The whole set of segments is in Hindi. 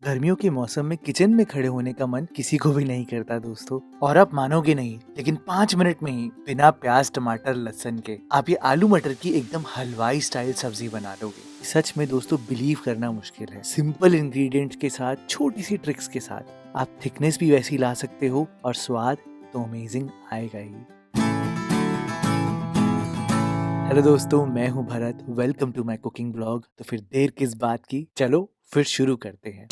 गर्मियों के मौसम में किचन में खड़े होने का मन किसी को भी नहीं करता दोस्तों। और आप मानोगे नहीं, लेकिन 5 मिनट में ही बिना प्याज टमाटर लहसुन के आप ये आलू मटर की एकदम हलवाई स्टाइल सब्जी बना लोगे। सच में दोस्तों बिलीव करना मुश्किल है। सिंपल इंग्रेडिएंट्स के साथ, छोटी सी ट्रिक्स के साथ आप थिकनेस भी वैसी ला सकते हो और स्वाद तो अमेजिंग आएगा ही। हेलो दोस्तों, मैं हूं Bharat. Welcome to my cooking blog. तो फिर देर किस बात की, चलो फिर शुरू करते हैं।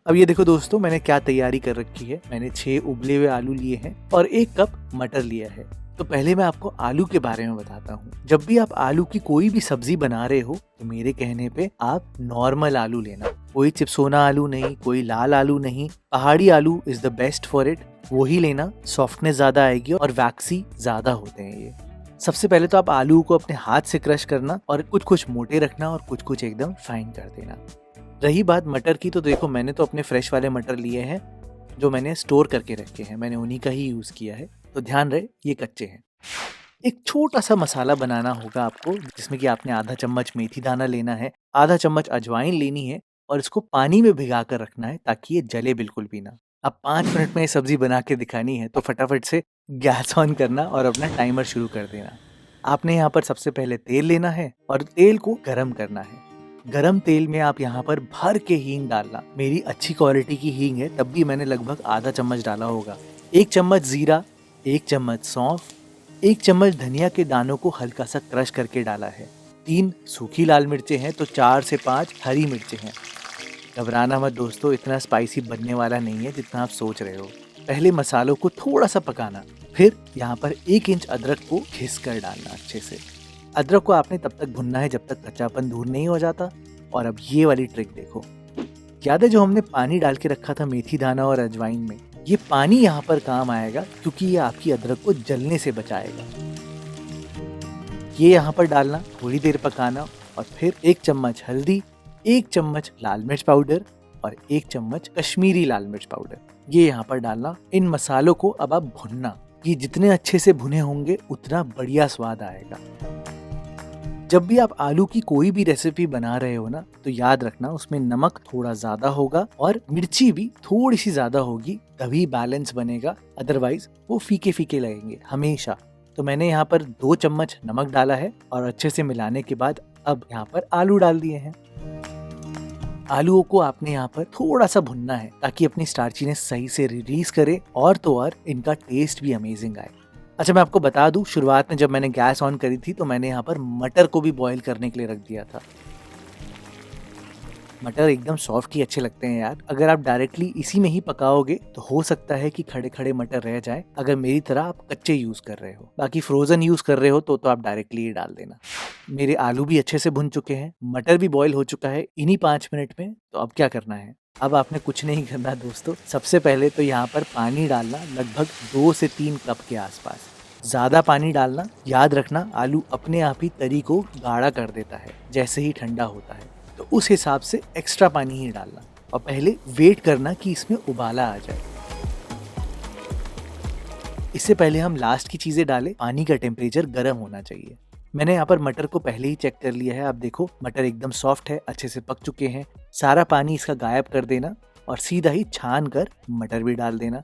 अब ये देखो दोस्तों, मैंने क्या तैयारी कर रखी है। मैंने 6 उबले हुए आलू लिए हैं और 1 कप मटर लिया है। तो पहले मैं आपको आलू के बारे में बताता हूँ। जब भी आप आलू की कोई भी सब्जी बना रहे हो तो मेरे कहने पे आप नॉर्मल आलू लेना। कोई चिप्सोना आलू नहीं, कोई लाल आलू नहीं। पहाड़ी आलू is the best for it. वही लेना, सॉफ्टनेस ज्यादा आएगी और वैक्सी ज्यादा होते हैं ये। सबसे पहले तो आप आलू को अपने हाथ से क्रश करना और कुछ मोटे रखना और कुछ एकदम फाइन कर देना। रही बात मटर की, तो देखो मैंने तो अपने फ्रेश वाले मटर लिए हैं जो मैंने स्टोर करके रखे हैं। मैंने उन्हीं का ही यूज किया है, तो ध्यान रहे ये कच्चे हैं। एक छोटा सा मसाला बनाना होगा आपको, जिसमें कि आपने आधा चम्मच मेथी दाना लेना है, आधा चम्मच अजवाइन लेनी है और इसको पानी में भिगा कर रखना है ताकि ये जले बिल्कुल भी ना। अब 5 मिनट में ये सब्जी बना के दिखानी है तो फटाफट से गैस ऑन करना और अपना टाइमर शुरू कर देना। आपने यहाँ पर सबसे पहले तेल लेना है और तेल को गरम करना है। गरम तेल में आप यहाँ पर भर के हींग डालना। मेरी अच्छी क्वालिटी की हींग है, तब भी मैंने लगभग आधा चम्मच डाला होगा। 1 चम्मच जीरा, 1 चम्मच सौंफ, 1 चम्मच धनिया के दानों को हल्का सा क्रश करके डाला है। 3 सूखी लाल मिर्चें हैं तो 4 से 5 हरी मिर्चें हैं। घबराना मत दोस्तों, इतना स्पाइसी बनने वाला नहीं है जितना आप सोच रहे हो। पहले मसालों को थोड़ा सा पकाना, फिर यहाँ पर 1 इंच अदरक को घिस कर डालना अच्छे से। अदरक को आपने तब तक भुनना है जब तक कच्चापन दूर नहीं हो जाता। और अब ये वाली ट्रिक देखो, याद है जो हमने पानी डाल के रखा था मेथी दाना और अजवाइन में, ये पानी यहाँ पर काम आएगा क्योंकि ये आपकी अदरक को जलने से बचाएगा। ये यहाँ पर डालना, थोड़ी देर पकाना और फिर 1 चम्मच हल्दी, 1 चम्मच लाल मिर्च पाउडर और 1 चम्मच कश्मीरी लाल मिर्च पाउडर, ये यहाँ पर डालना। इन मसालों को अब आप भुनना। ये जितने अच्छे से भुने होंगे उतना बढ़िया स्वाद आएगा। जब भी आप आलू की कोई भी रेसिपी बना रहे हो ना, तो याद रखना उसमें नमक थोड़ा ज्यादा होगा और मिर्ची भी थोड़ी सी ज्यादा होगी, तभी बैलेंस बनेगा। अदरवाइज वो फीके फीके लगेंगे हमेशा। तो मैंने यहाँ पर 2 चम्मच नमक डाला है और अच्छे से मिलाने के बाद अब यहाँ पर आलू डाल दिए हैं। आलूओं को आपने यहाँ पर थोड़ा सा भुनना है ताकि अपनी स्टार्चीनेस सही से रिलीज करे और तो और इनका टेस्ट भी अमेजिंग आए। अच्छा, मैं आपको बता दूं, शुरुआत में जब मैंने गैस ऑन करी थी तो मैंने यहाँ पर मटर को भी बॉईल करने के लिए रख दिया था। मटर एकदम सॉफ्ट ही अच्छे लगते हैं यार। अगर आप डायरेक्टली इसी में ही पकाओगे तो हो सकता है कि खड़े खड़े मटर रह जाए, अगर मेरी तरह आप कच्चे यूज कर रहे हो। बाकी फ्रोजन यूज कर रहे हो तो आप डायरेक्टली ही डाल देना। मेरे आलू भी अच्छे से भुन चुके हैं, मटर भी बॉईल हो चुका है इन्हीं 5 मिनट में। तो अब क्या करना है? अब आपने कुछ नहीं करना दोस्तों। सबसे पहले तो यहाँ पर पानी डालना, लगभग 2 से 3 कप के आसपास। ज्यादा पानी डालना, याद रखना आलू अपने आप ही तरी को गाढ़ा कर देता है जैसे ही ठंडा होता है, तो उस हिसाब से एक्स्ट्रा पानी ही डालना। और पहले वेट करना कि इसमें उबाला आ जाए। इससे पहले हम लास्ट की चीजें डालें, पानी का टेम्परेचर गर्म होना चाहिए। मैंने यहाँ पर मटर को पहले ही चेक कर लिया है। आप देखो मटर एकदम सॉफ्ट है, अच्छे से पक चुके हैं। सारा पानी इसका गायब कर देना और सीधा ही छान कर मटर भी डाल देना।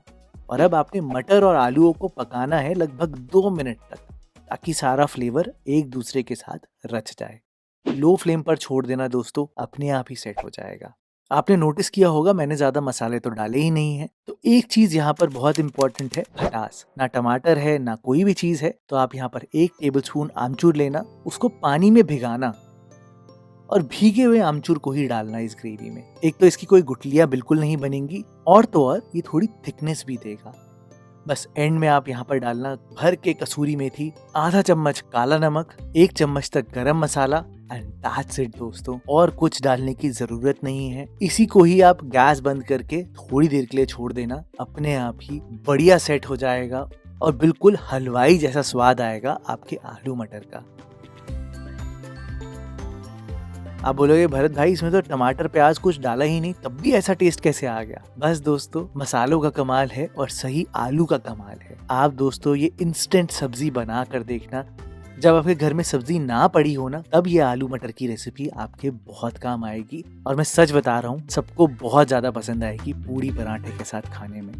और अब आपने मटर और आलूओं को पकाना है लगभग 2 मिनट तक, ताकि सारा फ्लेवर एक दूसरे के साथ रच जाए। लो फ्लेम पर छोड़ देना दोस्तों, अपने आप ही सेट हो जाएगा। आपने नोटिस किया होगा मैंने ज्यादा मसाले तो डाले ही नहीं है। तो एक चीज यहाँ पर बहुत इंपॉर्टेंट है, खटास। ना टमाटर है ना कोई भी चीज है, तो आप यहाँ पर 1 टेबलस्पून आमचूर लेना, उसको पानी में भिगाना और भीगे हुए आमचूर को ही डालना इस ग्रेवी में। एक तो इसकी कोई गुठलियां बिल्कुल नहीं बनेंगी और तो और ये थोड़ी थिकनेस भी देगा। बस एंड में आप यहाँ पर डालना भर के कसूरी मेथी, आधा चम्मच काला नमक, 1 चम्मच तक गरम मसाला एंड दैट्स इट दोस्तों। और कुछ डालने की जरूरत नहीं है। इसी को ही आप गैस बंद करके थोड़ी देर के लिए छोड़ देना, अपने आप ही बढ़िया सेट हो जाएगा और बिल्कुल हलवाई जैसा स्वाद आएगा आपके आलू मटर का। आप बोलोगे भरत भाई इसमें तो टमाटर प्याज कुछ डाला ही नहीं, तब भी ऐसा टेस्ट कैसे आ गया? बस दोस्तों, मसालों का कमाल है और सही आलू का कमाल है। आप दोस्तों ये इंस्टेंट सब्जी बना कर देखना, जब आपके घर में सब्जी ना पड़ी हो ना, तब ये आलू मटर की रेसिपी आपके बहुत काम आएगी और मैं सच बता रहा हूँ सबको बहुत ज्यादा पसंद आएगी पूड़ी पराठे के साथ खाने में।